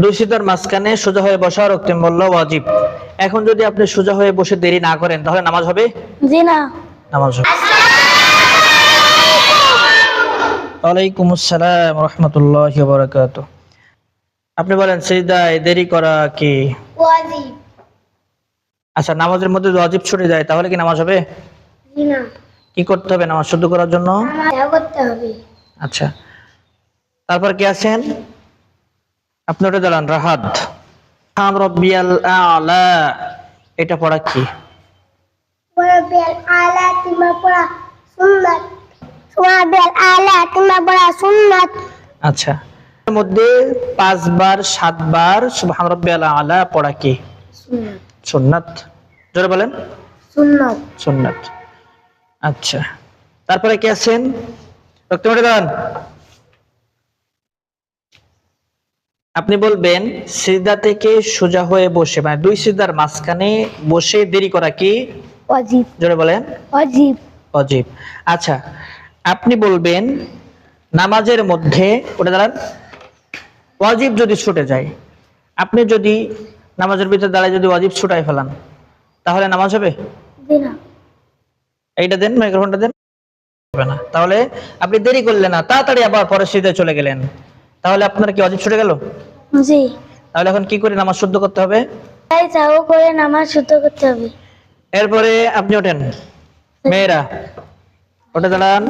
দুই সিজদার মাঝখানে সোজা হয়ে বসা রক্তিম বলল ওয়াজিব। এখন যদি আপনি সোজা হয়ে বসে দেরি না করেন তাহলে নামাজ হবে? জি না। নামাজ হবে। ওয়ালাইকুম আসসালাম ওয়া রাহমাতুল্লাহি ওয়া বারাকাতুহু। আপনি বলেন সিজদায় দেরি করা কি ওয়াজিব? আচ্ছা, নামাজের মধ্যে যদি ওয়াজিব ছুটে যায় তাহলে কি নামাজ হবে? জি না। কি করতে হবে নামাজ শুদ্ধ করার জন্য? নামাজ করতে হবে। আচ্ছা, তারপর কি আছেন আপনি? ওটা দাঁড়ান, রাহাত সুবহান রাব্বিয়াল আ'লা, এটা পড়া কি? রাব্বিয়াল আলা তিমা পড়া সুন্নাত। রাব্বিয়াল আলা তিমা পড়া সুন্নাত। আচ্ছা, এর মধ্যে 5 বার 7 বার সুবহান রাব্বিয়াল আ'লা পড়া কি? সুন্নাত। সুন্নাত। জোরে বলেন। সুন্নাত। সুন্নাত। আচ্ছা, তারপরে কি আছেন? রক্ত মরে দাঁড়ান। আপনি বলবেন সিজদা থেকে সোজা হয়ে বসে, মানে দুই সিজদার মাঝখানে বসে দেরি করা কি? ওয়াজিব। জোরে বলেন। ওয়াজিব। ওয়াজিব। আচ্ছা, আপনি বলবেন নামাজের মধ্যে, ওটা দাঁড়ান, ওয়াজিব যদি ছুটে যায়, আপনি যদি নামাজের ভিতরে দাঁড়ায় যদি ওয়াজিব ছুটাই ফেলান তাহলে নামাজ হবে? জি না। এইটা দেন, মাইক্রোফোনটা দেন। হবে না। তাহলে আপনি দেরি করলেন না, তাড়াতাড়ি আবার পরে সিজদায় চলে গেলেন, তাহলে আপনার কি ওয়াজিব ছুটে গেল? জি। তাহলে এখন কি করে নামাজ শুদ্ধ করতে হবে? তাই চাও করে নামাজ শুদ্ধ করতে হবে। এরপরে আপনি ওঠেন, মেয়েরা ওটা দাঁড়ান।